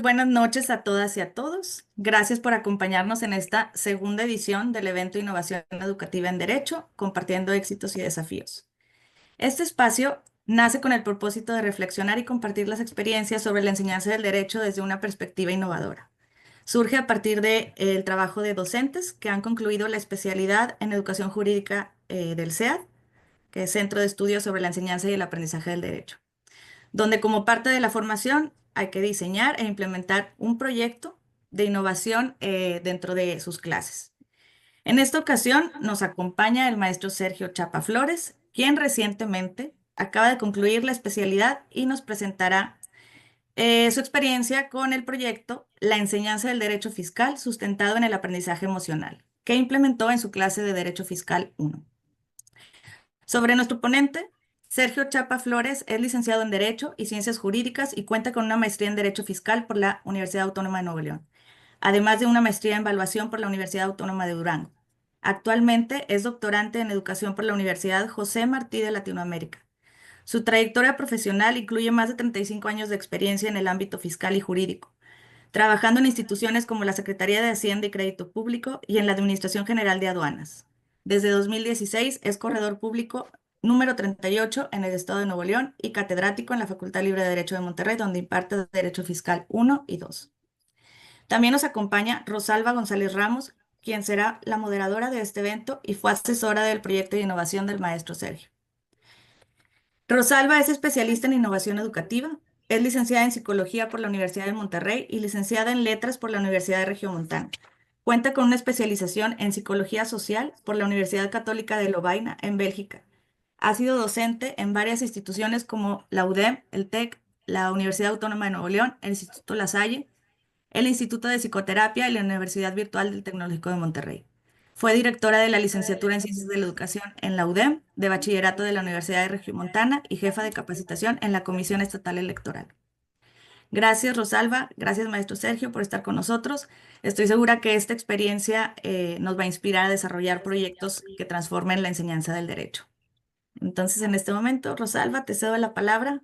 buenas noches a todas y a todos. Gracias por acompañarnos en esta segunda edición del evento Innovación Educativa en Derecho, compartiendo éxitos y desafíos. Este espacio nace con el propósito de reflexionar y compartir las experiencias sobre la enseñanza del derecho desde una perspectiva innovadora. Surge a partir del trabajo de docentes que han concluido la especialidad en educación jurídica del CEAD, que es Centro de Estudios sobre la Enseñanza y el Aprendizaje del Derecho, donde como parte de la formación hay que diseñar e implementar un proyecto de innovación dentro de sus clases. En esta ocasión nos acompaña el maestro Sergio Chapa Flores, quien recientemente acaba de concluir la especialidad y nos presentará su experiencia con el proyecto La enseñanza del derecho fiscal sustentado en el aprendizaje emocional, que implementó en su clase de Derecho Fiscal 1. Sobre nuestro ponente, Sergio Chapa Flores es licenciado en Derecho y Ciencias Jurídicas y cuenta con una maestría en Derecho Fiscal por la Universidad Autónoma de Nuevo León, además de una maestría en Evaluación por la Universidad Autónoma de Durango. Actualmente es doctorante en Educación por la Universidad José Martí de Latinoamérica. Su trayectoria profesional incluye más de 35 años de experiencia en el ámbito fiscal y jurídico, trabajando en instituciones como la Secretaría de Hacienda y Crédito Público y en la Administración General de Aduanas. Desde 2016 es corredor público número 38 en el estado de Nuevo León y catedrático en la Facultad Libre de Derecho de Monterrey, donde imparte Derecho Fiscal 1 y 2. También nos acompaña Rosalba González Ramos, quien será la moderadora de este evento y fue asesora del proyecto de innovación del maestro Sergio. Rosalba es especialista en innovación educativa, es licenciada en Psicología por la Universidad de Monterrey y licenciada en Letras por la Universidad de Regiomontana. Cuenta con una especialización en Psicología Social por la Universidad Católica de Lovaina, en Bélgica. Ha sido docente en varias instituciones como la UDEM, el TEC, la Universidad Autónoma de Nuevo León, el Instituto La Salle, el Instituto de Psicoterapia y la Universidad Virtual del Tecnológico de Monterrey. Fue directora de la licenciatura en Ciencias de la Educación en la UDEM, de bachillerato de la Universidad de Regiomontana y jefa de capacitación en la Comisión Estatal Electoral. Gracias, Rosalba. Gracias, maestro Sergio, por estar con nosotros. Estoy segura que esta experiencia nos va a inspirar a desarrollar proyectos que transformen la enseñanza del derecho. Entonces, en este momento, Rosalba, te cedo la palabra.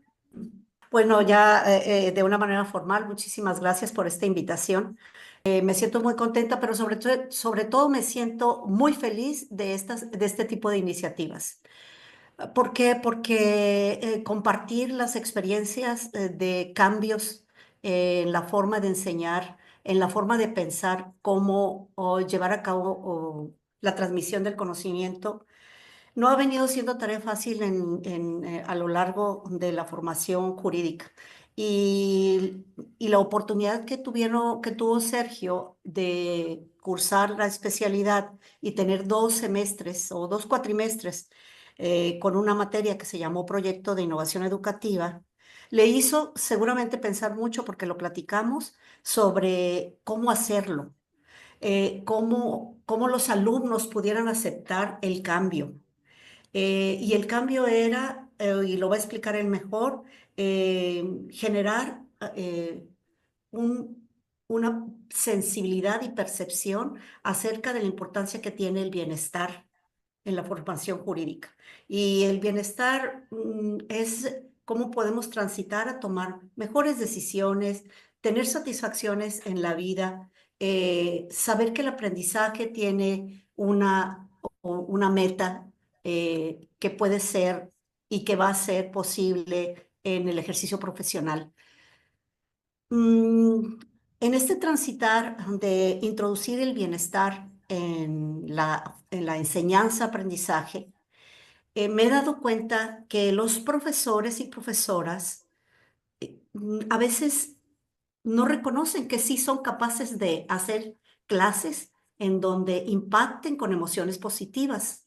Bueno, ya de una manera formal, muchísimas gracias por esta invitación. Me siento muy contenta, pero sobre todo me siento muy feliz de este tipo de iniciativas. ¿Por qué? Porque compartir las experiencias de cambios en la forma de enseñar, en la forma de pensar, cómo llevar a cabo la transmisión del conocimiento no ha venido siendo tarea fácil a lo largo de la formación jurídica. Y, y la oportunidad que tuvo Sergio de cursar la especialidad y tener 2 semestres o 2 cuatrimestres con una materia que se llamó Proyecto de Innovación Educativa, le hizo seguramente pensar mucho, porque lo platicamos, sobre cómo hacerlo, cómo los alumnos pudieran aceptar el cambio. Y el cambio era, y lo va a explicar él mejor, generar un- una sensibilidad y percepción acerca de la importancia que tiene el bienestar en la formación jurídica. Y el bienestar es cómo podemos transitar a tomar mejores decisiones, tener satisfacciones en la vida, saber que el aprendizaje tiene una meta que puede ser y que va a ser posible en el ejercicio profesional. Mm, en este transitar de introducir el bienestar en la enseñanza-aprendizaje, me he dado cuenta que los profesores y profesoras a veces no reconocen que sí son capaces de hacer clases en donde impacten con emociones positivas.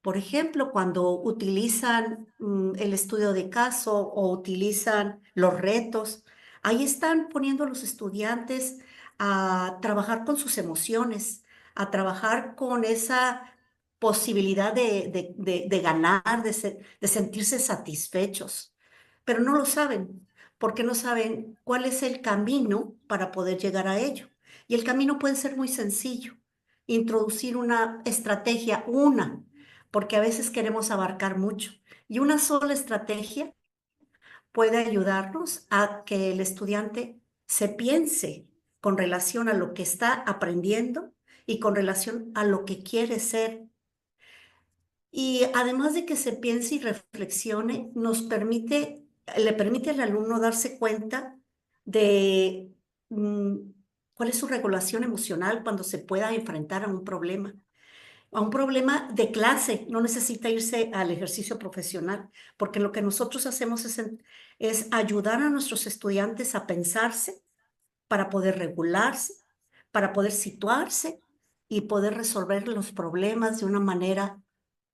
Por ejemplo, cuando utilizan el estudio de caso o utilizan los retos, ahí están poniendo a los estudiantes a trabajar con sus emociones, a trabajar con esa posibilidad de ganar, de sentirse satisfechos, pero no lo saben, porque no saben cuál es el camino para poder llegar a ello. Y el camino puede ser muy sencillo: introducir una estrategia, porque a veces queremos abarcar mucho. Y una sola estrategia puede ayudarnos a que el estudiante se piense con relación a lo que está aprendiendo y con relación a lo que quiere ser. Y además de que se piense y reflexione, le permite al alumno darse cuenta de mm, cuál es su regulación emocional cuando se pueda enfrentar a un problema de clase. No necesita irse al ejercicio profesional, porque lo que nosotros hacemos es ayudar a nuestros estudiantes a pensarse para poder regularse, para poder situarse y poder resolver los problemas de una manera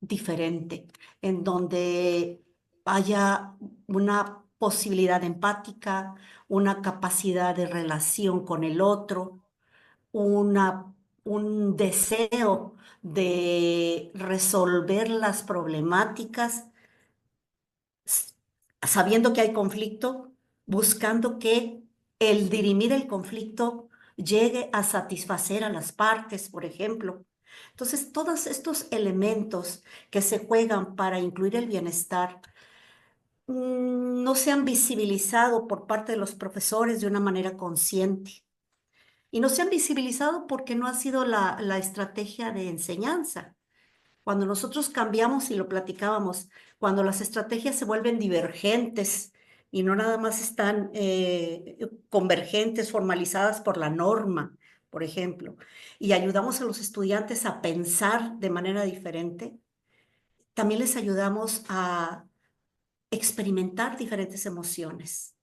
diferente, en donde haya una posibilidad empática, una capacidad de relación con el otro, un deseo de resolver las problemáticas s- sabiendo que hay conflicto, buscando que el dirimir el conflicto llegue a satisfacer a las partes, por ejemplo. Entonces, todos estos elementos que se juegan para incluir el bienestar no se han visibilizado por parte de los profesores de una manera consciente. Y no se han visibilizado porque no ha sido la estrategia de enseñanza. Cuando nosotros cambiamos y lo platicábamos, cuando las estrategias se vuelven divergentes y no nada más están convergentes, formalizadas por la norma, por ejemplo, y ayudamos a los estudiantes a pensar de manera diferente, también les ayudamos a experimentar diferentes emociones,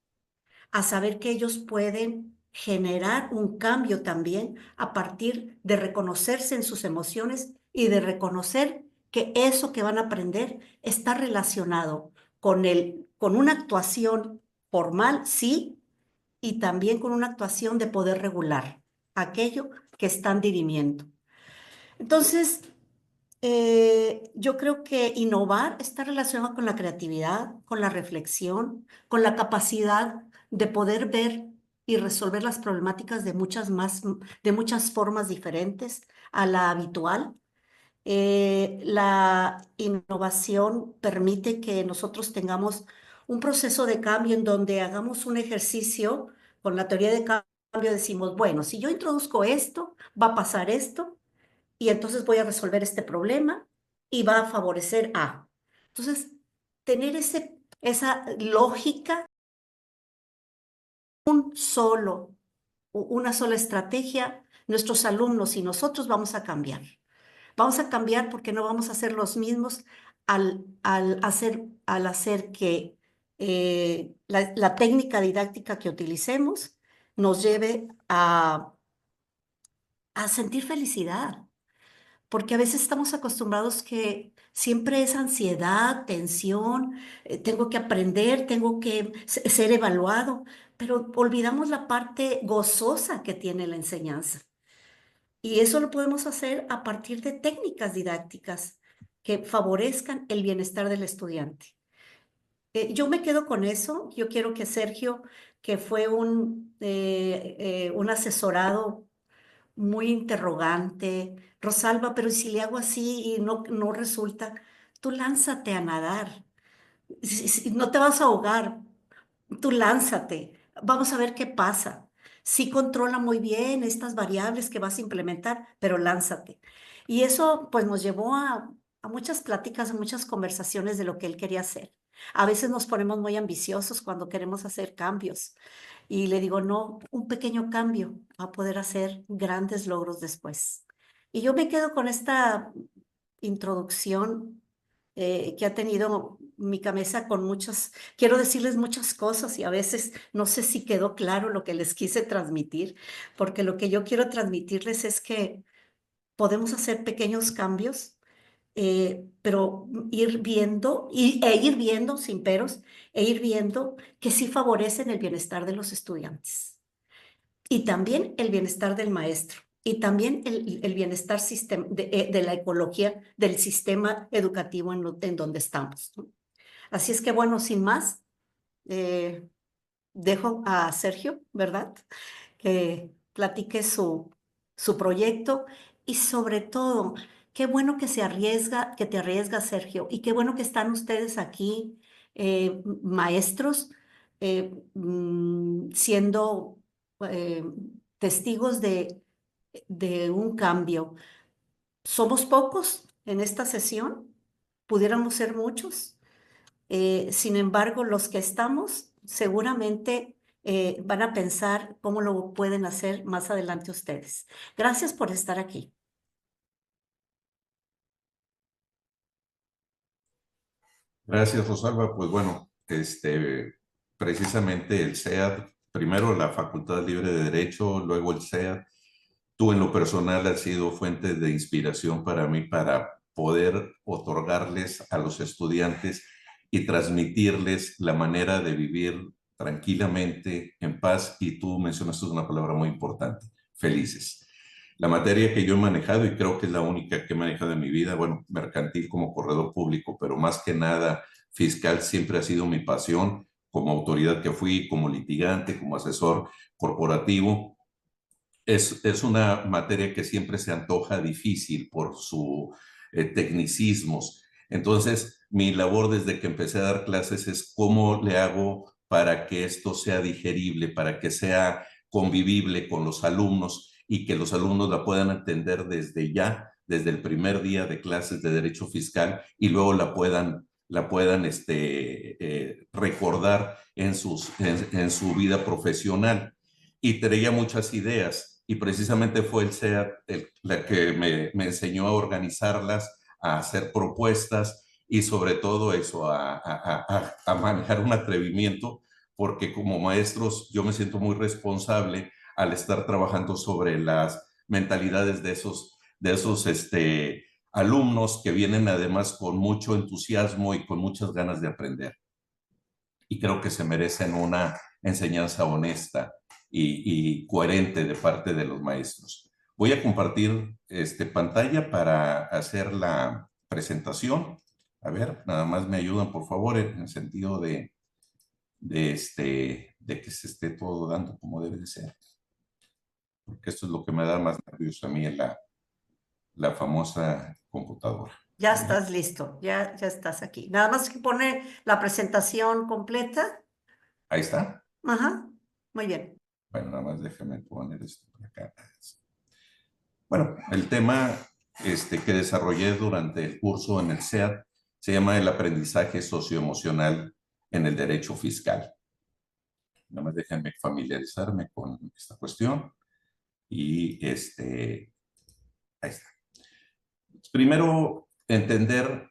a saber que ellos pueden generar un cambio también a partir de reconocerse en sus emociones y de reconocer que eso que van a aprender está relacionado con una actuación formal, sí, y también con una actuación de poder regular aquello que están dirimiendo. Entonces, yo creo que innovar está relacionado con la creatividad, con la reflexión, con la capacidad de poder ver y resolver las problemáticas de muchas formas diferentes a la habitual. La innovación permite que nosotros tengamos un proceso de cambio en donde hagamos un ejercicio con la teoría de cambio, decimos, bueno, si yo introduzco esto, va a pasar esto y entonces voy a resolver este problema y va a favorecer a. Entonces, tener esa lógica, una sola estrategia, nuestros alumnos y nosotros vamos a cambiar. Vamos a cambiar porque no vamos a ser los mismos al hacer que la técnica didáctica que utilicemos nos lleve a sentir felicidad, porque a veces estamos acostumbrados que siempre es ansiedad, tensión, tengo que aprender, tengo que ser evaluado, pero olvidamos la parte gozosa que tiene la enseñanza. Y eso lo podemos hacer a partir de técnicas didácticas que favorezcan el bienestar del estudiante. Yo me quedo con eso. Yo quiero que Sergio, que fue un asesorado muy interrogante. Rosalba, pero ¿y si le hago así y no resulta? Tú lánzate a nadar. No te vas a ahogar. Tú lánzate. Vamos a ver qué pasa. Sí controla muy bien estas variables que vas a implementar, pero lánzate. Y eso pues nos llevó a muchas pláticas, a muchas conversaciones de lo que él quería hacer. A veces nos ponemos muy ambiciosos cuando queremos hacer cambios. Y le digo, no, un pequeño cambio va a poder hacer grandes logros después. Y yo me quedo con esta introducción que ha tenido mi cabeza con quiero decirles muchas cosas y a veces no sé si quedó claro lo que les quise transmitir, porque lo que yo quiero transmitirles es que podemos hacer pequeños cambios, pero ir viendo sin peros, e ir viendo que sí favorecen el bienestar de los estudiantes y también el bienestar del maestro y también el bienestar de la ecología del sistema educativo en donde estamos, ¿no? Así es que bueno, sin más, eh, dejo a Sergio, ¿verdad? Que platique su proyecto y sobre todo, qué bueno que que te arriesgas, Sergio, y qué bueno que están ustedes aquí, maestros, siendo eh, testigos de un cambio. Somos pocos en esta sesión, pudiéramos ser muchos. Sin embargo, los que estamos seguramente van a pensar cómo lo pueden hacer más adelante ustedes. Gracias por estar aquí. Gracias, Rosalba. Pues bueno, precisamente el SEAD, primero la Facultad Libre de Derecho, luego el SEAD. Tú en lo personal has sido fuente de inspiración para mí para poder otorgarles a los estudiantes y transmitirles la manera de vivir tranquilamente, en paz, y tú mencionaste una palabra muy importante: felices. La materia que yo he manejado, y creo que es la única que he manejado en mi vida, bueno, mercantil como corredor público, pero más que nada fiscal, siempre ha sido mi pasión, como autoridad que fui, como litigante, como asesor corporativo. Es una materia que siempre se antoja difícil por su tecnicismos. Entonces, mi labor desde que empecé a dar clases es cómo le hago para que esto sea digerible, para que sea convivible con los alumnos y que los alumnos la puedan entender desde ya, desde el primer día de clases de derecho fiscal, y luego la puedan recordar en su vida profesional. Y traía muchas ideas, y precisamente fue el SEAT la que me enseñó a organizarlas, a hacer propuestas y sobre todo eso, a manejar un atrevimiento, porque como maestros yo me siento muy responsable al estar trabajando sobre las mentalidades de esos alumnos que vienen además con mucho entusiasmo y con muchas ganas de aprender. Y creo que se merecen una enseñanza honesta y coherente de parte de los maestros. Voy a compartir pantalla para hacer la presentación. A ver, nada más me ayudan, por favor, en el sentido de que se esté todo dando como debe de ser. Porque esto es lo que me da más nervioso a mí en la famosa computadora. Ya estás listo, ya estás aquí. Nada más que pone la presentación completa. Ahí está. Ajá, muy bien. Bueno, nada más déjame poner esto por acá. Bueno, el tema que desarrollé durante el curso en el SEAD se llama el aprendizaje socioemocional en el derecho fiscal. Nada más déjenme familiarizarme con esta cuestión y ahí está. Primero, entender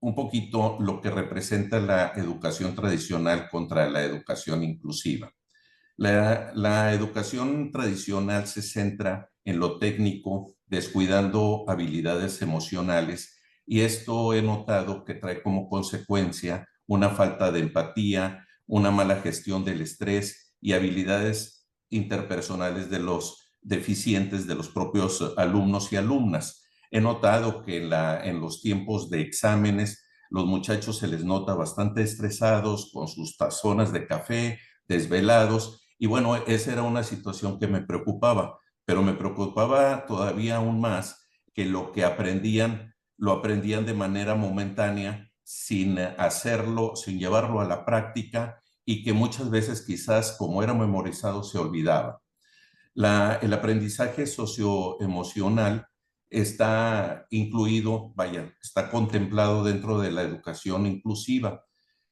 un poquito lo que representa la educación tradicional contra la educación inclusiva. La educación tradicional se centra en lo técnico, descuidando habilidades emocionales, y esto he notado que trae como consecuencia una falta de empatía, una mala gestión del estrés y habilidades interpersonales de los deficientes de los propios alumnos y alumnas. He notado que en los tiempos de exámenes los muchachos se les nota bastante estresados, con sus tazonas de café, desvelados. Y bueno, esa era una situación que me preocupaba, pero me preocupaba todavía aún más que lo que aprendían, lo aprendían de manera momentánea, sin hacerlo, sin llevarlo a la práctica, y que muchas veces quizás como era memorizado se olvidaba. El aprendizaje socioemocional está incluido, vaya, está contemplado dentro de la educación inclusiva,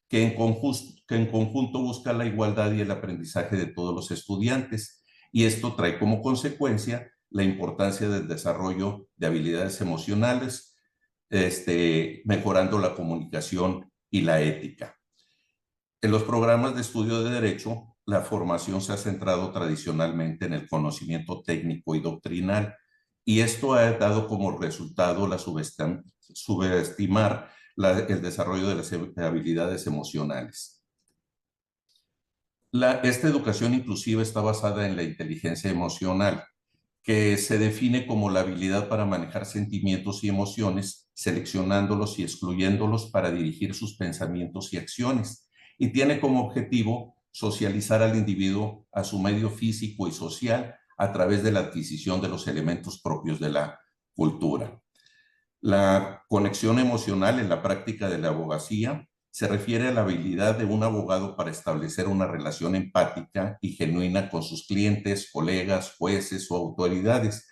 que en conjunto busca la igualdad y el aprendizaje de todos los estudiantes. Y esto trae como consecuencia la importancia del desarrollo de habilidades emocionales, mejorando la comunicación y la ética. En los programas de estudio de derecho, la formación se ha centrado tradicionalmente en el conocimiento técnico y doctrinal, y esto ha dado como resultado subestimar el desarrollo de las habilidades emocionales. Esta educación inclusiva está basada en la inteligencia emocional, que se define como la habilidad para manejar sentimientos y emociones, seleccionándolos y excluyéndolos para dirigir sus pensamientos y acciones. Y tiene como objetivo socializar al individuo a su medio físico y social a través de la adquisición de los elementos propios de la cultura. La conexión emocional en la práctica de la abogacía se refiere a la habilidad de un abogado para establecer una relación empática y genuina con sus clientes, colegas, jueces o autoridades.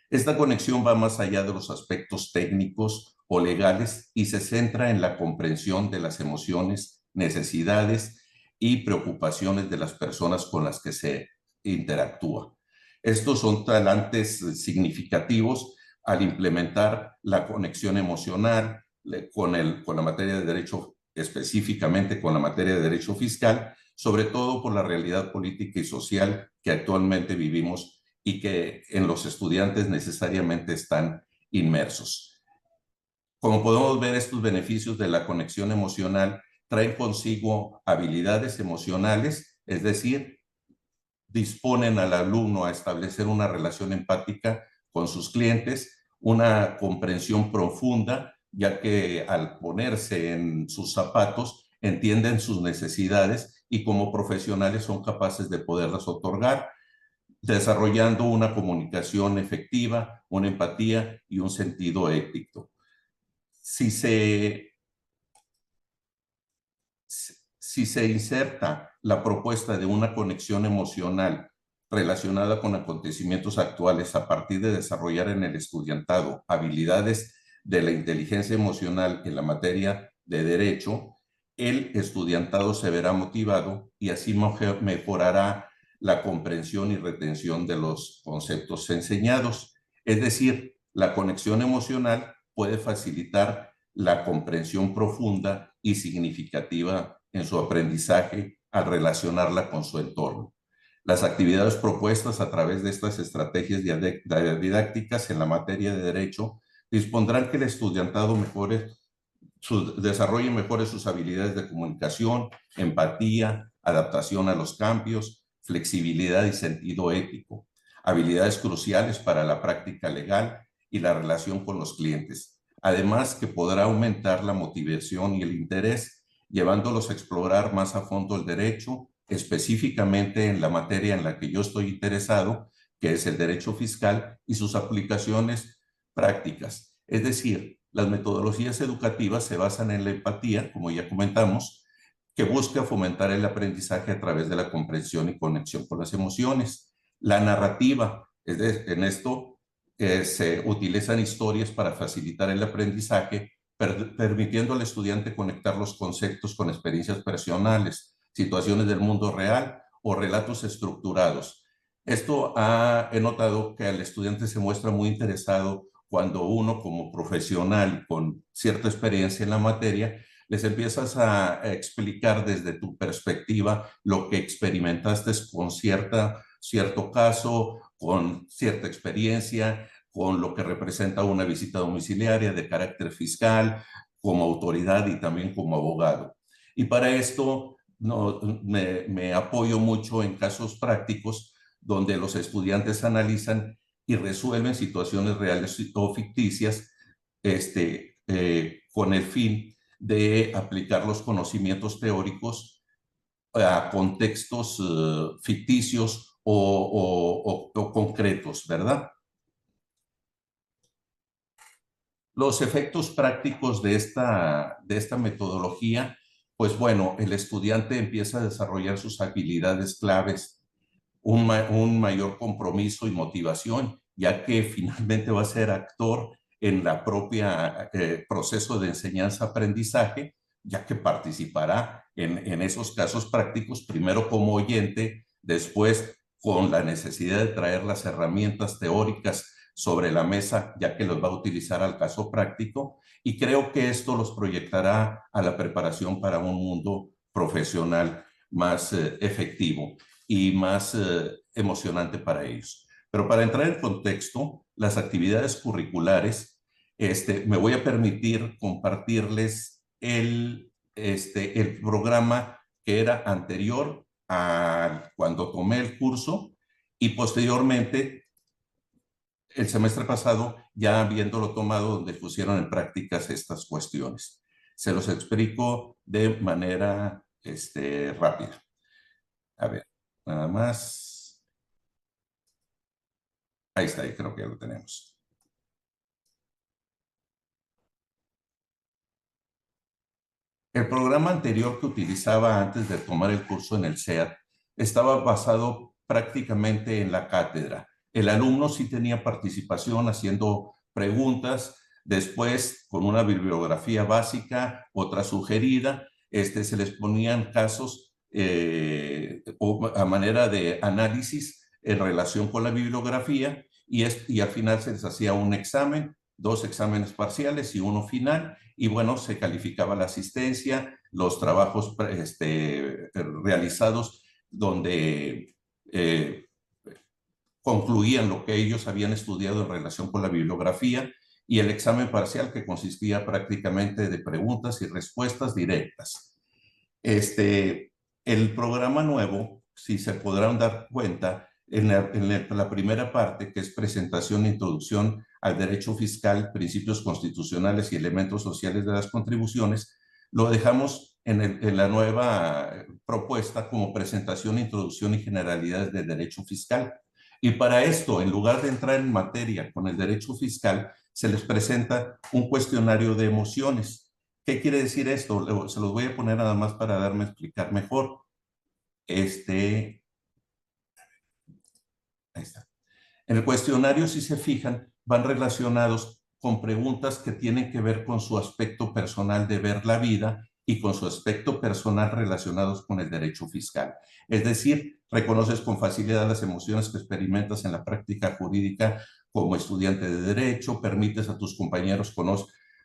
Esta conexión va más allá de los aspectos técnicos o legales y se centra en la comprensión de las emociones, necesidades y preocupaciones de las personas con las que se interactúa. Estos son talantes significativos al implementar la conexión emocional con la materia de derecho, específicamente con la materia de derecho fiscal, sobre todo por la realidad política y social que actualmente vivimos y que en los estudiantes necesariamente están inmersos. Como podemos ver, estos beneficios de la conexión emocional traen consigo habilidades emocionales, es decir, disponen al alumno a establecer una relación empática con sus clientes, una comprensión profunda, ya que al ponerse en sus zapatos entienden sus necesidades y como profesionales son capaces de poderlas otorgar, desarrollando una comunicación efectiva, una empatía y un sentido ético. Si se inserta la propuesta de una conexión emocional relacionada con acontecimientos actuales a partir de desarrollar en el estudiantado habilidades de la inteligencia emocional en la materia de derecho, el estudiantado se verá motivado y así mejorará la comprensión y retención de los conceptos enseñados. Es decir, la conexión emocional puede facilitar la comprensión profunda y significativa en su aprendizaje al relacionarla con su entorno. Las actividades propuestas a través de estas estrategias didácticas en la materia de derecho dispondrán que el estudiantado desarrolle mejor sus habilidades de comunicación, empatía, adaptación a los cambios, flexibilidad y sentido ético, habilidades cruciales para la práctica legal y la relación con los clientes. Además, que podrá aumentar la motivación y el interés, llevándolos a explorar más a fondo el derecho, específicamente en la materia en la que yo estoy interesado, que es el derecho fiscal y sus aplicaciones prácticas. Es decir, las metodologías educativas se basan en la empatía, como ya comentamos, que busca fomentar el aprendizaje a través de la comprensión y conexión con las emociones. La narrativa, en esto se utilizan historias para facilitar el aprendizaje, permitiendo al estudiante conectar los conceptos con experiencias personales, situaciones del mundo real o relatos estructurados. Esto he notado que el estudiante se muestra muy interesado cuando uno como profesional con cierta experiencia en la materia les empiezas a explicar desde tu perspectiva lo que experimentaste con cierto caso, con cierta experiencia, con lo que representa una visita domiciliaria de carácter fiscal, como autoridad y también como abogado. Y para esto me apoyo mucho en casos prácticos donde los estudiantes analizan y resuelven situaciones reales o ficticias con el fin de aplicar los conocimientos teóricos a contextos ficticios o concretos, ¿verdad? Los efectos prácticos de esta metodología, pues bueno, el estudiante empieza a desarrollar sus habilidades claves, un mayor compromiso y motivación, ya que finalmente va a ser actor en la propia proceso de enseñanza-aprendizaje, ya que participará en esos casos prácticos, primero como oyente, después con la necesidad de traer las herramientas teóricas sobre la mesa, ya que los va a utilizar al caso práctico, y creo que esto los proyectará a la preparación para un mundo profesional más efectivo y más emocionante para ellos. Pero para entrar en contexto, las actividades curriculares, me voy a permitir compartirles el programa que era anterior a cuando tomé el curso y posteriormente el semestre pasado ya habiéndolo tomado donde pusieron en prácticas estas cuestiones. Se los explico de manera rápida. A ver, nada más. Ahí está, ahí creo que ya lo tenemos. . El programa anterior que utilizaba antes de tomar el curso en el SEAD estaba basado prácticamente en la cátedra. El alumno sí tenía participación haciendo preguntas, después con una bibliografía básica, otra sugerida, se les ponían casos a manera de análisis en relación con la bibliografía y al final se les hacía un examen, 2 exámenes parciales y uno final, y bueno, se calificaba la asistencia, los trabajos realizados donde concluían lo que ellos habían estudiado en relación con la bibliografía, y el examen parcial, que consistía prácticamente de preguntas y respuestas directas. El programa nuevo, si se podrán dar cuenta, en la primera parte, que es presentación e introducción al derecho fiscal, principios constitucionales y elementos sociales de las contribuciones, lo dejamos en la nueva propuesta como presentación, introducción y generalidades del derecho fiscal. Y para esto, en lugar de entrar en materia con el derecho fiscal, se les presenta un cuestionario de emociones. ¿Qué quiere decir esto? Se los voy a poner nada más para darme a explicar mejor. Ahí está. En el cuestionario, si se fijan, van relacionados con preguntas que tienen que ver con su aspecto personal de ver la vida y con su aspecto personal relacionados con el derecho fiscal. Es decir, reconoces con facilidad las emociones que experimentas en la práctica jurídica como estudiante de derecho, permites a tus compañeros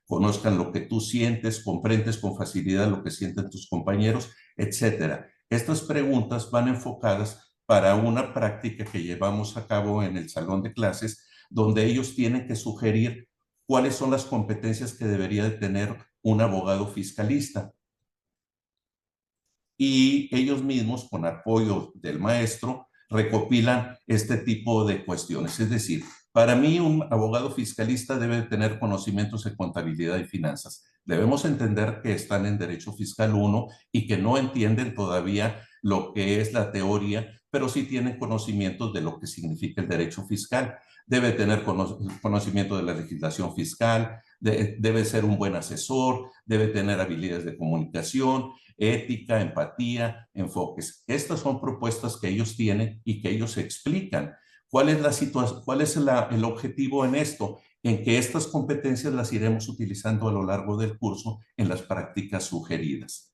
conozcan lo que tú sientes, comprendes con facilidad lo que sienten tus compañeros, etcétera. Estas preguntas van enfocadas para una práctica que llevamos a cabo en el salón de clases, donde ellos tienen que sugerir cuáles son las competencias que debería de tener un abogado fiscalista. Y ellos mismos, con apoyo del maestro, recopilan este tipo de cuestiones. Es decir, para mí un abogado fiscalista debe tener conocimientos de contabilidad y finanzas. Debemos entender que están en Derecho Fiscal 1 y que no entienden todavía lo que es la teoría, pero sí tienen conocimientos de lo que significa el derecho fiscal. Debe tener conocimiento de la legislación fiscal, debe ser un buen asesor, debe tener habilidades de comunicación, ética, empatía, enfoques. Estas son propuestas que ellos tienen y que ellos explican. ¿Cuál es la situación? ¿Cuál es el objetivo en esto? En que estas competencias las iremos utilizando a lo largo del curso en las prácticas sugeridas.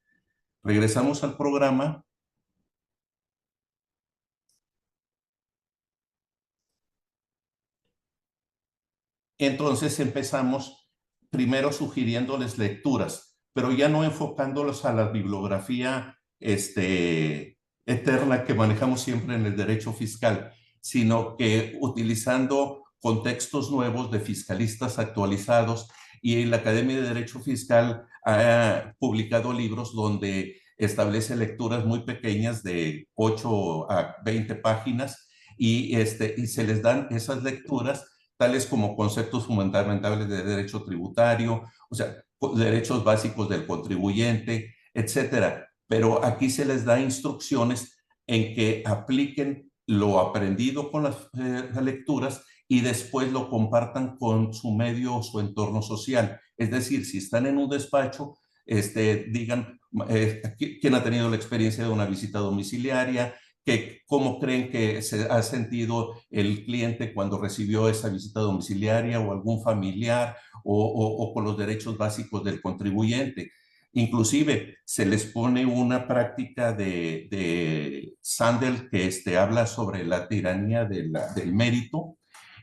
Regresamos al programa. Entonces empezamos primero sugiriéndoles lecturas, pero ya no enfocándolos a la bibliografía eterna que manejamos siempre en el derecho fiscal, sino que utilizando contextos nuevos de fiscalistas actualizados, y la Academia de Derecho Fiscal ha publicado libros donde establece lecturas muy pequeñas de 8 a 20 páginas y se les dan esas lecturas tales como conceptos fundamentales de derecho tributario, o sea, derechos básicos del contribuyente, etcétera. Pero aquí se les da instrucciones en que apliquen lo aprendido con las lecturas y después lo compartan con su medio o su entorno social. Es decir, si están en un despacho, digan quién ha tenido la experiencia de una visita domiciliaria, cómo creen que se ha sentido el cliente cuando recibió esa visita domiciliaria o algún familiar o con los derechos básicos del contribuyente. Inclusive se les pone una práctica de Sandel que habla sobre la tiranía del mérito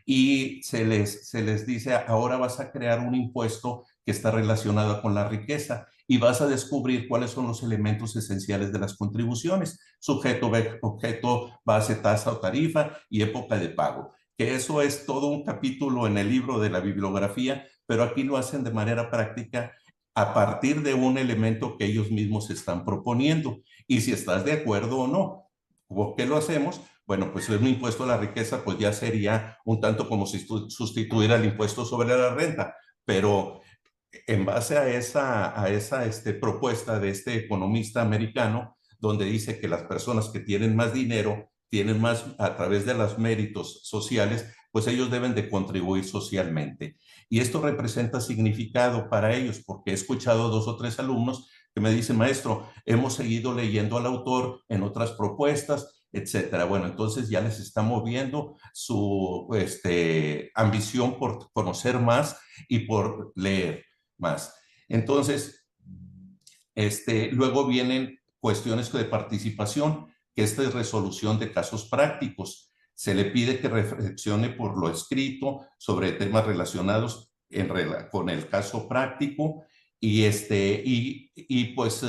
y se les dice, ahora vas a crear un impuesto que está relacionado con la riqueza y vas a descubrir cuáles son los elementos esenciales de las contribuciones: sujeto, objeto, base, tasa o tarifa y época de pago. Que eso es todo un capítulo en el libro de la bibliografía, pero aquí lo hacen de manera práctica a partir de un elemento que ellos mismos están proponiendo. Y si estás de acuerdo o no. ¿Por qué lo hacemos? Bueno, pues un impuesto a la riqueza pues ya sería un tanto como si sustituir el impuesto sobre la renta, pero en base a esa propuesta de este economista americano, donde dice que las personas que tienen más dinero, tienen más a través de los méritos sociales, pues ellos deben de contribuir socialmente. Y esto representa significado para ellos, porque he escuchado 2 o 3 alumnos que me dicen, maestro, hemos seguido leyendo al autor en otras propuestas, etcétera. Bueno, entonces ya les está moviendo su ambición por conocer más y por leer más. Entonces, luego vienen cuestiones de participación, que esta es resolución de casos prácticos. Se le pide que reflexione por lo escrito sobre temas relacionados con el caso práctico y pues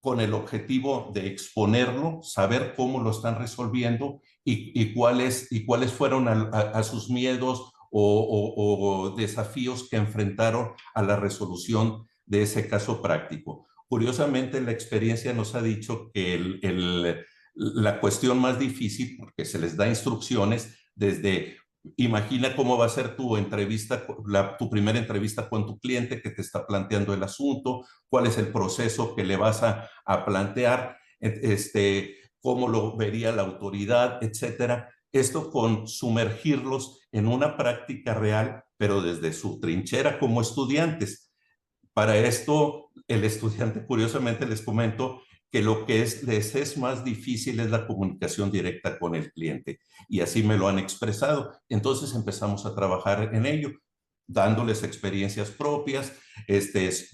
con el objetivo de exponerlo, saber cómo lo están resolviendo y cuáles fueron a sus miedos o desafíos que enfrentaron a la resolución de ese caso práctico. Curiosamente, la experiencia nos ha dicho que la cuestión más difícil, porque se les da instrucciones desde imagina cómo va a ser tu entrevista, tu primera entrevista con tu cliente que te está planteando el asunto, cuál es el proceso que le vas a plantear, cómo lo vería la autoridad, etcétera. Esto con sumergirlos en una práctica real, pero desde su trinchera como estudiantes. Para esto, el estudiante, curiosamente les comento, que lo que les es más difícil es la comunicación directa con el cliente. Y así me lo han expresado. Entonces empezamos a trabajar en ello, dándoles experiencias propias,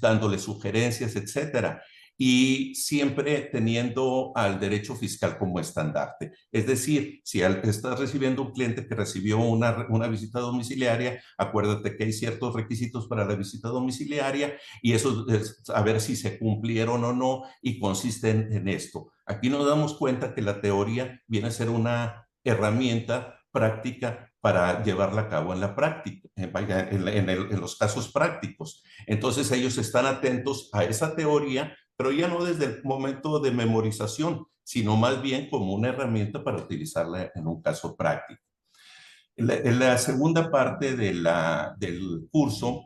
dándoles sugerencias, etcétera. Y siempre teniendo al derecho fiscal como estandarte. Es decir, si estás recibiendo un cliente que recibió una visita domiciliaria, acuérdate que hay ciertos requisitos para la visita domiciliaria y eso es a ver si se cumplieron o no y consisten en esto. Aquí nos damos cuenta que la teoría viene a ser una herramienta práctica para llevarla a cabo en la práctica, en los casos prácticos. Entonces ellos están atentos a esa teoría, pero ya no desde el momento de memorización, sino más bien como una herramienta para utilizarla en un caso práctico. En la segunda parte del curso,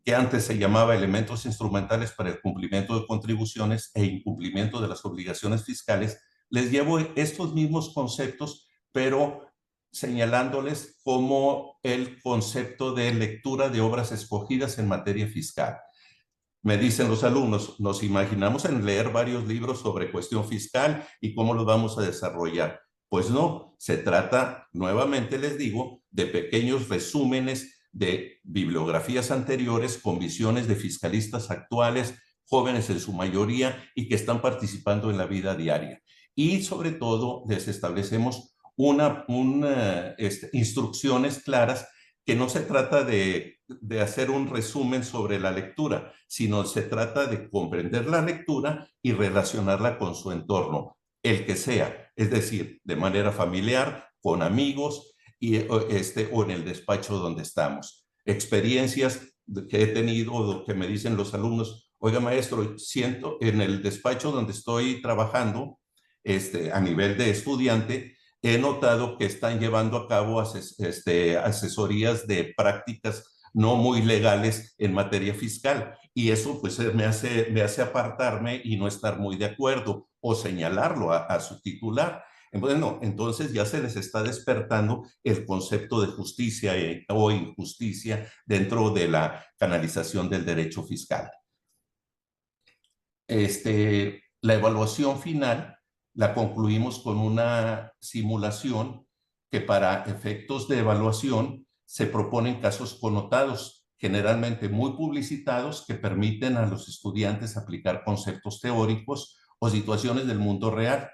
que antes se llamaba Elementos Instrumentales para el Cumplimiento de Contribuciones e Incumplimiento de las Obligaciones Fiscales, les llevo estos mismos conceptos, pero señalándoles como el concepto de lectura de obras escogidas en materia fiscal. Me dicen los alumnos, nos imaginamos en leer varios libros sobre cuestión fiscal y cómo los vamos a desarrollar. Pues no, se trata, nuevamente les digo, de pequeños resúmenes de bibliografías anteriores con visiones de fiscalistas actuales, jóvenes en su mayoría y que están participando en la vida diaria. Y sobre todo les establecemos instrucciones claras que no se trata de hacer un resumen sobre la lectura, sino se trata de comprender la lectura y relacionarla con su entorno, el que sea, es decir, de manera familiar, con amigos o en el despacho donde estamos. Experiencias que he tenido, que me dicen los alumnos, oiga maestro, siento en el despacho donde estoy trabajando, a nivel de estudiante, he notado que están llevando a cabo asesorías de prácticas no muy legales en materia fiscal. Y eso pues me hace apartarme y no estar muy de acuerdo o señalarlo a su titular. Bueno, entonces ya se les está despertando el concepto de justicia o injusticia dentro de la canalización del derecho fiscal. La evaluación final la concluimos con una simulación que para efectos de evaluación se proponen casos connotados, generalmente muy publicitados, que permiten a los estudiantes aplicar conceptos teóricos o situaciones del mundo real.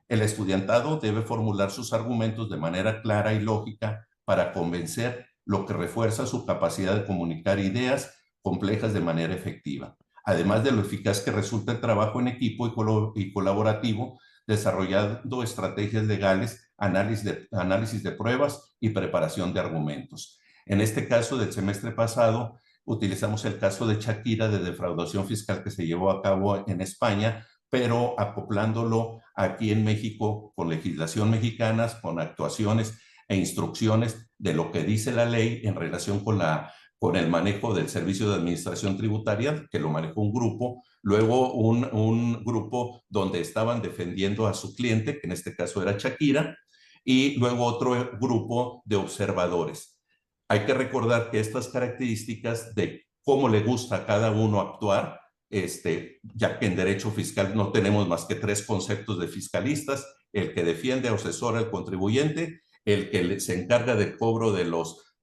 El estudiantado debe formular sus argumentos de manera clara y lógica para convencer, lo que refuerza su capacidad de comunicar ideas complejas de manera efectiva. Además de lo eficaz que resulta el trabajo en equipo y colaborativo, desarrollando estrategias legales, análisis de pruebas y preparación de argumentos. En este caso del semestre pasado, utilizamos el caso de Shakira de defraudación fiscal que se llevó a cabo en España, pero acoplándolo aquí en México con legislación mexicana, con actuaciones e instrucciones de lo que dice la ley en relación con el manejo del servicio de administración tributaria, que lo manejó un grupo, luego un grupo donde estaban defendiendo a su cliente, que en este caso era Shakira, y luego otro grupo de observadores. Hay que recordar que estas características de cómo le gusta a cada uno actuar ya que en derecho fiscal no tenemos más que 3 conceptos de fiscalistas: el que defiende o asesora al contribuyente, el que se encarga del cobro de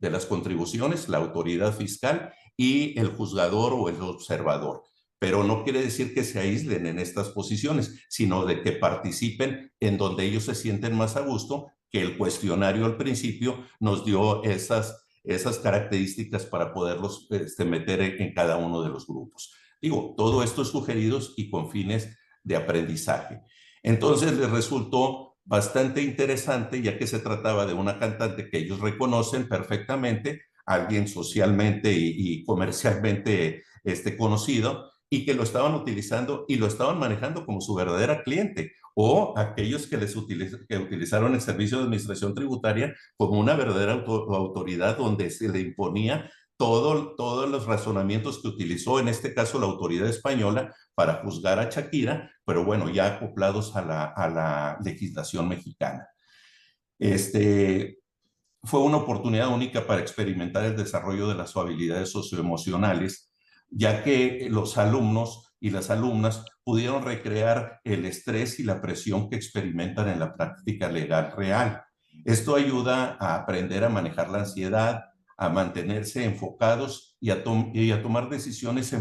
las contribuciones, la autoridad fiscal, y el juzgador o el observador. Pero no quiere decir que se aíslen en estas posiciones, sino de que participen en donde ellos se sienten más a gusto, que el cuestionario al principio nos dio esas características para poderlos meter en cada uno de los grupos. Digo, todo esto es sugeridos y con fines de aprendizaje. Entonces les resultó bastante interesante, ya que se trataba de una cantante que ellos reconocen perfectamente, alguien socialmente y comercialmente conocido, y que lo estaban utilizando y lo estaban manejando como su verdadera cliente, o aquellos que que utilizaron el servicio de administración tributaria como una verdadera autoridad donde se le imponía todos los razonamientos que utilizó en este caso la autoridad española para juzgar a Shakira, pero bueno, ya acoplados a la legislación mexicana. Fue una oportunidad única para experimentar el desarrollo de las habilidades socioemocionales, ya que los alumnos y las alumnas pudieron recrear el estrés y la presión que experimentan en la práctica legal real. Esto ayuda a aprender a manejar la ansiedad, a mantenerse enfocados y a tomar decisiones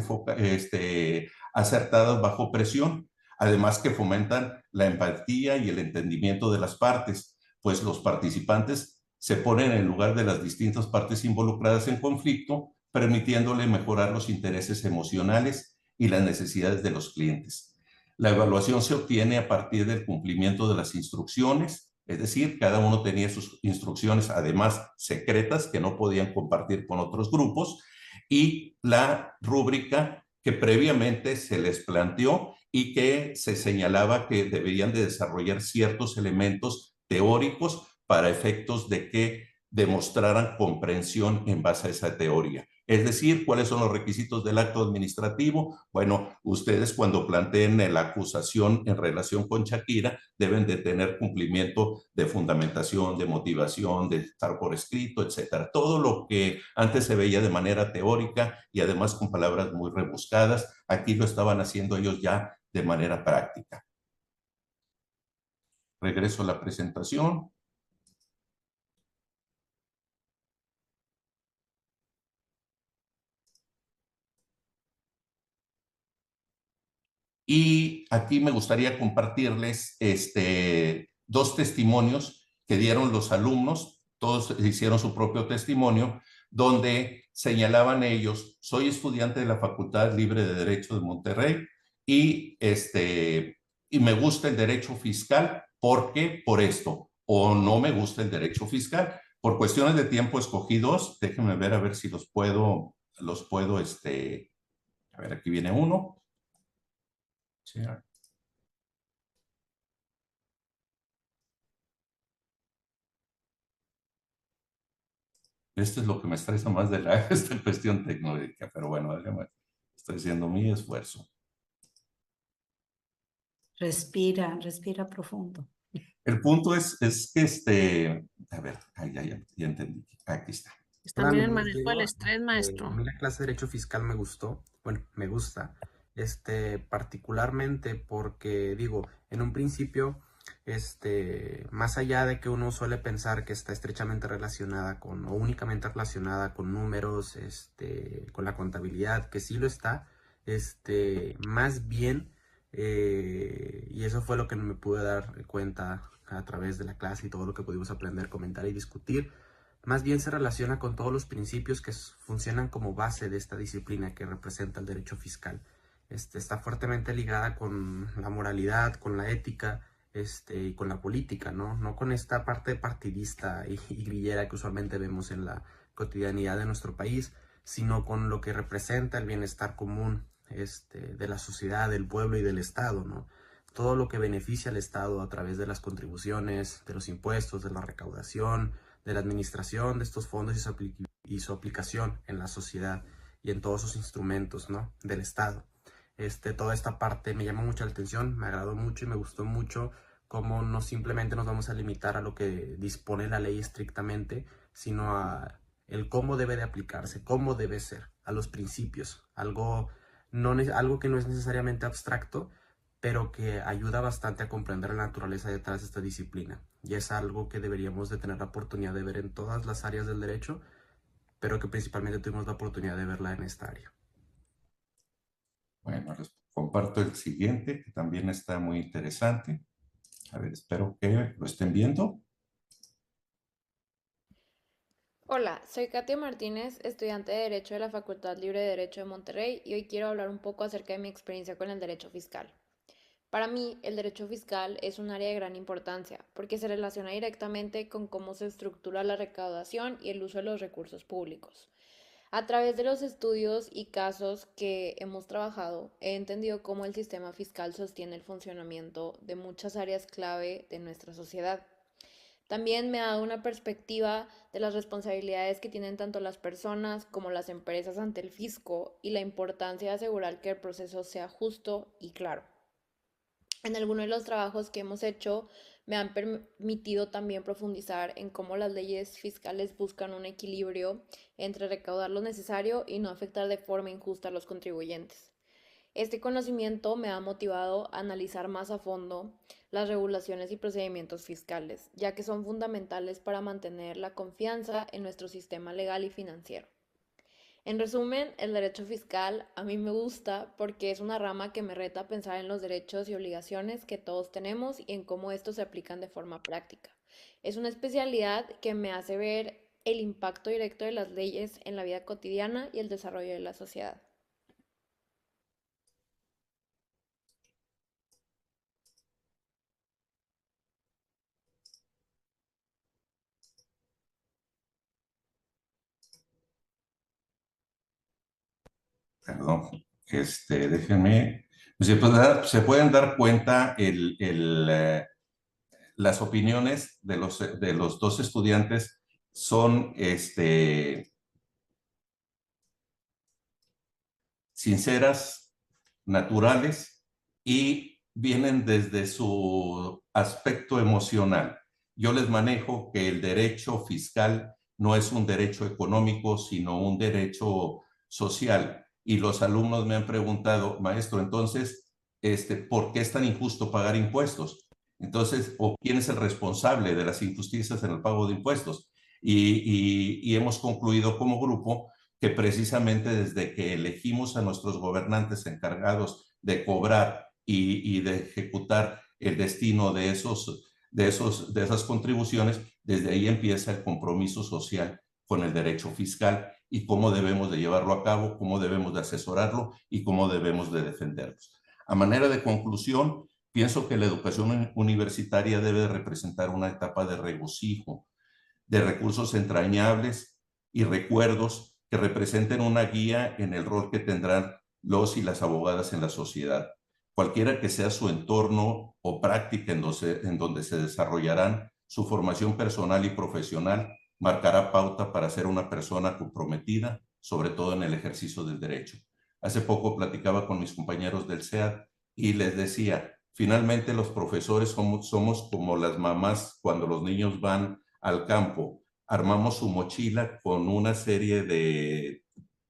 acertadas bajo presión, además que fomentan la empatía y el entendimiento de las partes, pues los participantes se ponen en lugar de las distintas partes involucradas en conflicto, permitiéndole mejorar los intereses emocionales y las necesidades de los clientes. La evaluación se obtiene a partir del cumplimiento de las instrucciones, es decir, cada uno tenía sus instrucciones, además secretas, que no podían compartir con otros grupos, y la rúbrica que previamente se les planteó y que se señalaba que deberían de desarrollar ciertos elementos teóricos para efectos de que demostraran comprensión en base a esa teoría. Es decir, ¿cuáles son los requisitos del acto administrativo? Bueno, ustedes cuando planteen la acusación en relación con Shakira deben de tener cumplimiento de fundamentación, de motivación, de estar por escrito, etcétera. Todo lo que antes se veía de manera teórica y además con palabras muy rebuscadas, aquí lo estaban haciendo ellos ya de manera práctica. Regreso a la presentación. Y aquí me gustaría compartirles 2 testimonios que dieron los alumnos. Todos hicieron su propio testimonio, donde señalaban ellos: soy estudiante de la Facultad Libre de Derecho de Monterrey y, y me gusta el derecho fiscal porque por esto, o no me gusta el derecho fiscal. Por cuestiones de tiempo escogí 2. Déjenme ver a ver si los puedo, a ver, aquí viene uno. Sí. Esto es lo que me estresa más de esta cuestión tecnológica, pero bueno, déjame, estoy haciendo mi esfuerzo. Respira, respira profundo. El punto es que a ver, ya entendí. Aquí está. También el manejo del estrés, A maestro. mí la clase de Derecho Fiscal me gustó, bueno, me gusta, particularmente porque, digo, en un principio, más allá de que uno suele pensar que está estrechamente relacionada o únicamente relacionada con números, con la contabilidad, que sí lo está, más bien, y eso fue lo que me pude dar cuenta a través de la clase y todo lo que pudimos aprender, comentar y discutir. Más bien se relaciona con todos los principios que funcionan como base de esta disciplina que representa el derecho fiscal. Está fuertemente ligada con la moralidad, con la ética, y con la política, ¿no? No con esta parte partidista y grillera que usualmente vemos en la cotidianidad de nuestro país, sino con lo que representa el bienestar común, de la sociedad, del pueblo y del Estado, ¿no? Todo lo que beneficia al Estado a través de las contribuciones, de los impuestos, de la recaudación, de la administración de estos fondos y su aplicación en la sociedad y en todos sus instrumentos, ¿no?, del Estado. Toda esta parte me llama mucho la atención, me agradó mucho y me gustó mucho cómo no simplemente nos vamos a limitar a lo que dispone la ley estrictamente, sino a el cómo debe de aplicarse, cómo debe ser, a los principios, algo algo que no es necesariamente abstracto, pero que ayuda bastante a comprender la naturaleza detrás de esta disciplina. Y es algo que deberíamos de tener la oportunidad de ver en todas las áreas del derecho, pero que principalmente tuvimos la oportunidad de verla en esta área. Bueno, les comparto el siguiente, que también está muy interesante. A ver, espero que lo estén viendo. Hola, soy Katia Martínez, estudiante de Derecho de la Facultad Libre de Derecho de Monterrey y hoy quiero hablar un poco acerca de mi experiencia con el derecho fiscal. Para mí, el derecho fiscal es un área de gran importancia porque se relaciona directamente con cómo se estructura la recaudación y el uso de los recursos públicos. A través de los estudios y casos que hemos trabajado, he entendido cómo el sistema fiscal sostiene el funcionamiento de muchas áreas clave de nuestra sociedad. También me ha dado una perspectiva de las responsabilidades que tienen tanto las personas como las empresas ante el fisco y la importancia de asegurar que el proceso sea justo y claro. En algunos de los trabajos que hemos hecho me han permitido también profundizar en cómo las leyes fiscales buscan un equilibrio entre recaudar lo necesario y no afectar de forma injusta a los contribuyentes. Este conocimiento me ha motivado a analizar más a fondo las regulaciones y procedimientos fiscales, ya que son fundamentales para mantener la confianza en nuestro sistema legal y financiero. En resumen, el derecho fiscal a mí me gusta porque es una rama que me reta a pensar en los derechos y obligaciones que todos tenemos y en cómo estos se aplican de forma práctica. Es una especialidad que me hace ver el impacto directo de las leyes en la vida cotidiana y el desarrollo de la sociedad. Perdón, déjenme. Se pueden dar cuenta las opiniones de los dos estudiantes son sinceras, naturales y vienen desde su aspecto emocional. Yo les manejo que el derecho fiscal no es un derecho económico, sino un derecho social. Y los alumnos me han preguntado, maestro, entonces, ¿por qué es tan injusto pagar impuestos? Entonces, ¿o quién es el responsable de las injusticias en el pago de impuestos? Y hemos concluido como grupo que precisamente desde que elegimos a nuestros gobernantes encargados de cobrar y de ejecutar el destino de esas contribuciones, desde ahí empieza el compromiso social con el derecho fiscal y cómo debemos de llevarlo a cabo, cómo debemos de asesorarlo y cómo debemos de defenderlos. A manera de conclusión, pienso que la educación universitaria debe representar una etapa de regocijo, de recursos entrañables y recuerdos que representen una guía en el rol que tendrán los y las abogadas en la sociedad. Cualquiera que sea su entorno o práctica en donde se desarrollarán, su formación personal y profesional marcará pauta para ser una persona comprometida, sobre todo en el ejercicio del derecho. Hace poco platicaba con mis compañeros del SEAD y les decía, finalmente los profesores somos como las mamás cuando los niños van al campo, armamos su mochila con una serie de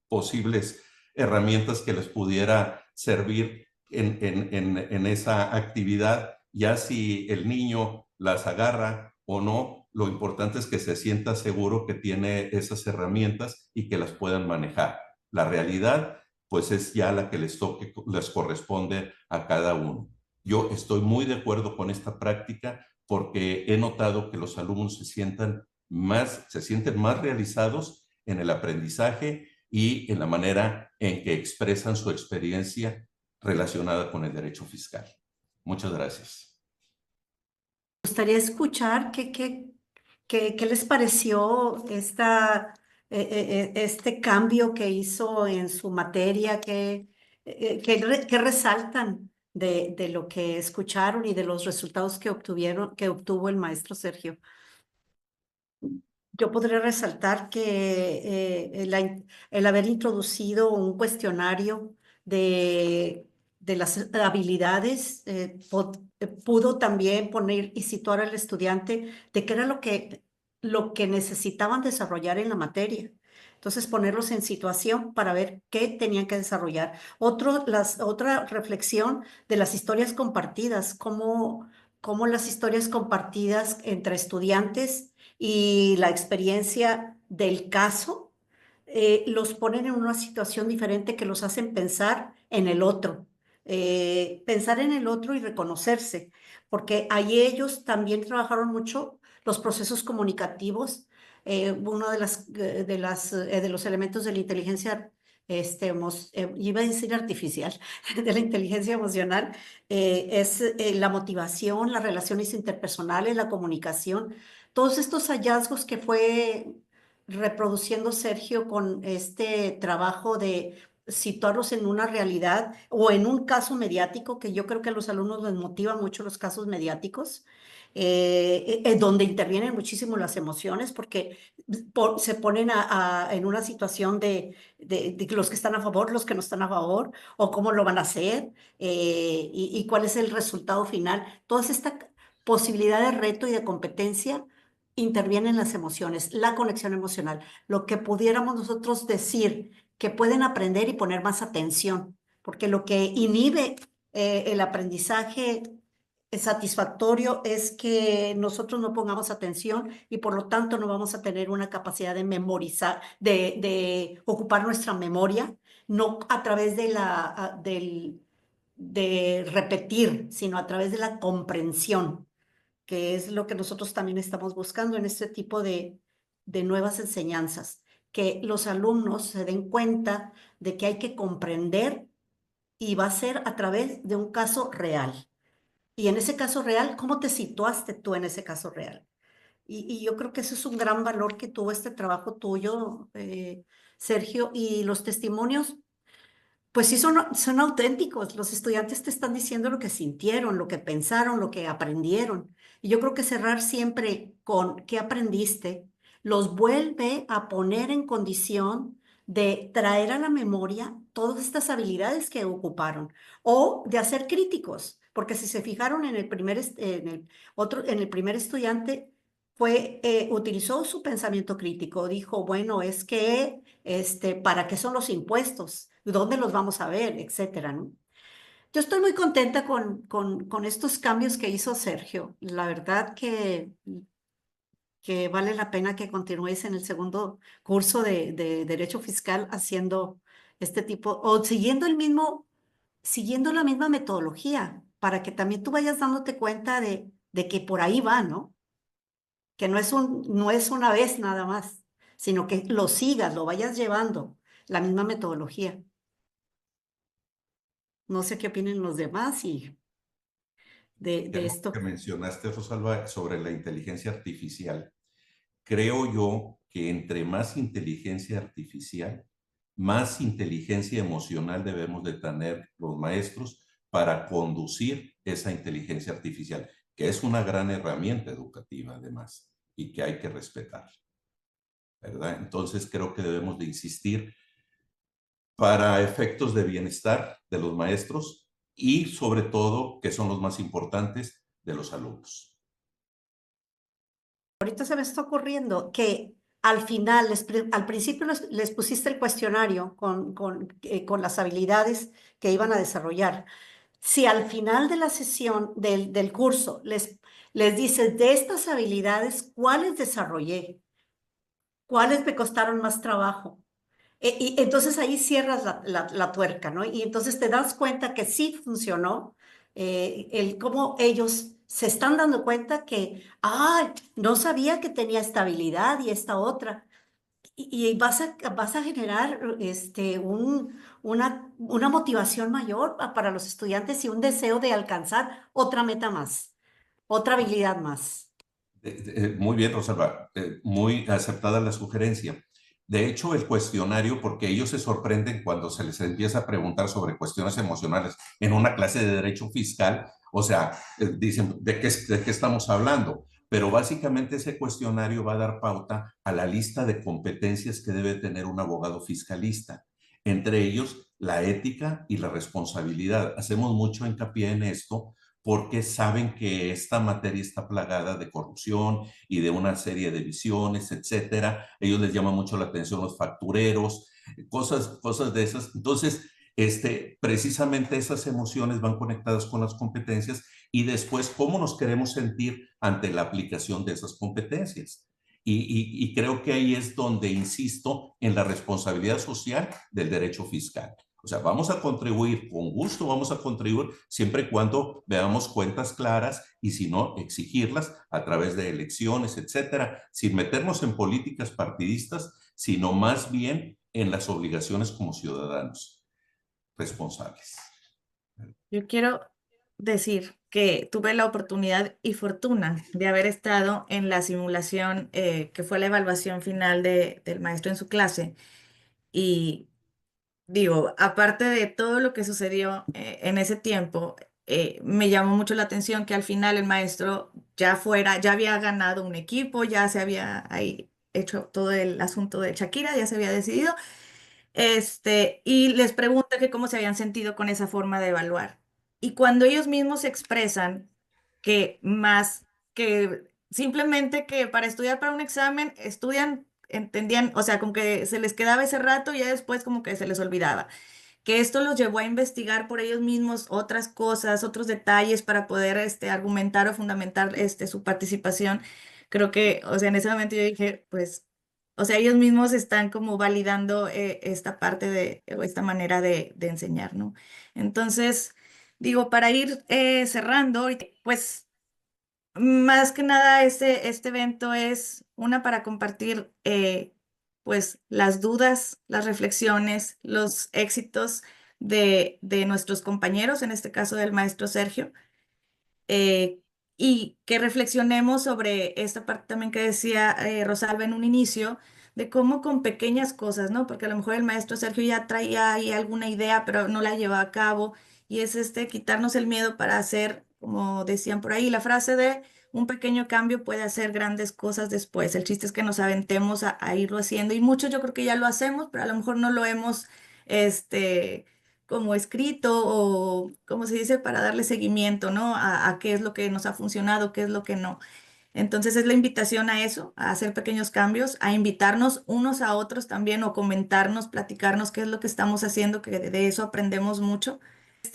posibles herramientas que les pudiera servir en esa actividad, ya si el niño las agarra o no, lo importante es que se sienta seguro que tiene esas herramientas y que las puedan manejar. La realidad, pues es ya la que les corresponde a cada uno. Yo estoy muy de acuerdo con esta práctica porque he notado que los alumnos se sienten más realizados en el aprendizaje y en la manera en que expresan su experiencia relacionada con el derecho fiscal. Muchas gracias. Me gustaría escuchar qué les pareció este cambio que hizo en su materia, qué resaltan de lo que escucharon y de los resultados que obtuvo el maestro Sergio. Yo podría resaltar que el haber introducido un cuestionario de las habilidades pudo también poner y situar al estudiante de qué era lo que necesitaban desarrollar en la materia. Entonces, ponerlos en situación para ver qué tenían que desarrollar. Otra reflexión de las historias compartidas, cómo las historias compartidas entre estudiantes y la experiencia del caso los ponen en una situación diferente que los hacen pensar en el otro. Pensar en el otro y reconocerse, porque ahí ellos también trabajaron mucho los procesos comunicativos. Uno de los elementos de la inteligencia, iba a decir artificial, de la inteligencia emocional, es la motivación, las relaciones interpersonales, la comunicación, todos estos hallazgos que fue reproduciendo Sergio con este trabajo de situarlos en una realidad o en un caso mediático, que yo creo que a los alumnos les motiva mucho los casos mediáticos, donde intervienen muchísimo las emociones, porque se ponen en una situación de los que están a favor, los que no están a favor, o cómo lo van a hacer, y cuál es el resultado final. Toda esta posibilidad de reto y de competencia intervienen las emociones, la conexión emocional, lo que pudiéramos nosotros decir que pueden aprender y poner más atención, porque lo que inhibe el aprendizaje satisfactorio es que nosotros no pongamos atención y por lo tanto no vamos a tener una capacidad de memorizar, de ocupar nuestra memoria, no a través de repetir, sino a través de la comprensión, que es lo que nosotros también estamos buscando en este tipo de nuevas enseñanzas, que los alumnos se den cuenta de que hay que comprender y va a ser a través de un caso real. Y en ese caso real, ¿cómo te situaste tú en ese caso real? Y yo creo que eso es un gran valor que tuvo este trabajo tuyo, Sergio, y los testimonios pues sí, son auténticos. Los estudiantes te están diciendo lo que sintieron, lo que pensaron, lo que aprendieron. Y yo creo que cerrar siempre con qué aprendiste los vuelve a poner en condición de traer a la memoria todas estas habilidades que ocuparon o de hacer críticos. Porque si se fijaron en el primer estudiante, utilizó su pensamiento crítico. Dijo, bueno, es que ¿para qué son los impuestos? ¿Dónde los vamos a ver? Etcétera, ¿no? Yo estoy muy contenta con estos cambios que hizo Sergio. La verdad que vale la pena que continúes en el segundo curso de Derecho Fiscal haciendo este tipo, o siguiendo la misma metodología, para que también tú vayas dándote cuenta de que por ahí va, ¿no? Que no es una vez nada más, sino que lo sigas, lo vayas llevando, la misma metodología. No sé qué opinen los demás y de Algo esto. que mencionaste, Rosalba, sobre la inteligencia artificial. Creo yo que entre más inteligencia artificial, más inteligencia emocional debemos de tener los maestros para conducir esa inteligencia artificial, que es una gran herramienta educativa además y que hay que respetar, ¿verdad? Entonces creo que debemos de insistir para efectos de bienestar de los maestros y sobre todo, que son los más importantes, de los alumnos. Ahorita se me está ocurriendo que al final, al principio les pusiste el cuestionario con las habilidades que iban a desarrollar. Si al final de la sesión del curso les dices de estas habilidades, ¿cuáles desarrollé? ¿Cuáles me costaron más trabajo? Y entonces ahí cierras la tuerca, ¿no? Y entonces te das cuenta que sí funcionó, cómo ellos se están dando cuenta que, ay, no sabía que tenía esta habilidad y esta otra. Y vas a generar una motivación mayor para los estudiantes y un deseo de alcanzar otra meta más, otra habilidad más. Muy bien, Rosalba, muy aceptada la sugerencia. De hecho, el cuestionario, porque ellos se sorprenden cuando se les empieza a preguntar sobre cuestiones emocionales en una clase de derecho fiscal, o sea, dicen, de qué estamos hablando? Pero básicamente ese cuestionario va a dar pauta a la lista de competencias que debe tener un abogado fiscalista, entre ellos la ética y la responsabilidad. Hacemos mucho hincapié en esto porque saben que esta materia está plagada de corrupción y de una serie de visiones, etcétera. Ellos les llama mucho la atención los factureros, cosas de esas. Entonces, precisamente esas emociones van conectadas con las competencias y después cómo nos queremos sentir ante la aplicación de esas competencias. Y creo que ahí es donde insisto en la responsabilidad social del derecho fiscal. O sea, vamos a contribuir, con gusto vamos a contribuir, siempre y cuando veamos cuentas claras y si no, exigirlas a través de elecciones, etcétera, sin meternos en políticas partidistas, sino más bien en las obligaciones como ciudadanos responsables. Yo quiero decir que tuve la oportunidad y fortuna de haber estado en la simulación que fue la evaluación final del maestro en su clase. Y digo, aparte de todo lo que sucedió en ese tiempo, me llamó mucho la atención que al final el maestro ya había ganado un equipo, ya se había ahí hecho todo el asunto de Shakira, ya se había decidido, y les pregunta que cómo se habían sentido con esa forma de evaluar. Y cuando ellos mismos expresan que más que simplemente que para estudiar para un examen, estudian, entendían, o sea, como que se les quedaba ese rato y ya después como que se les olvidaba. Que esto los llevó a investigar por ellos mismos otras cosas, otros detalles para poder argumentar o fundamentar su participación. Creo que, o sea, en ese momento yo dije, pues, o sea, ellos mismos están como validando esta parte o esta manera de enseñar, ¿no? Entonces, digo, para ir cerrando, pues más que nada este evento es una para compartir pues las dudas, las reflexiones, los éxitos de nuestros compañeros, en este caso del maestro Sergio, eh, y que reflexionemos sobre esta parte también que decía Rosalba en un inicio, de cómo con pequeñas cosas, ¿no? Porque a lo mejor el maestro Sergio ya traía ahí alguna idea, pero no la llevaba a cabo, y es quitarnos el miedo para hacer, como decían por ahí, la frase de un pequeño cambio puede hacer grandes cosas después. El chiste es que nos aventemos a irlo haciendo, y muchos yo creo que ya lo hacemos, pero a lo mejor no lo hemos, como escrito o, como se dice, para darle seguimiento, ¿no? A qué es lo que nos ha funcionado, qué es lo que no. Entonces es la invitación a eso, a hacer pequeños cambios, a invitarnos unos a otros también o comentarnos, platicarnos qué es lo que estamos haciendo, que de eso aprendemos mucho.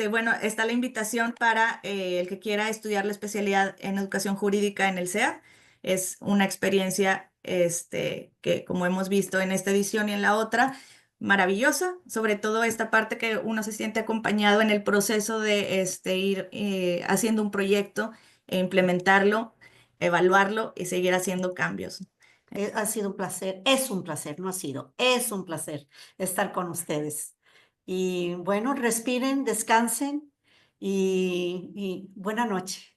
Bueno, está la invitación para el que quiera estudiar la especialidad en educación jurídica en el SEA. Es una experiencia que, como hemos visto en esta edición y en la otra, maravillosa, sobre todo esta parte que uno se siente acompañado en el proceso de ir haciendo un proyecto e implementarlo, evaluarlo y seguir haciendo cambios. Ha sido un placer, es un placer, no ha sido, es un placer estar con ustedes. Y bueno, respiren, descansen y buena noche.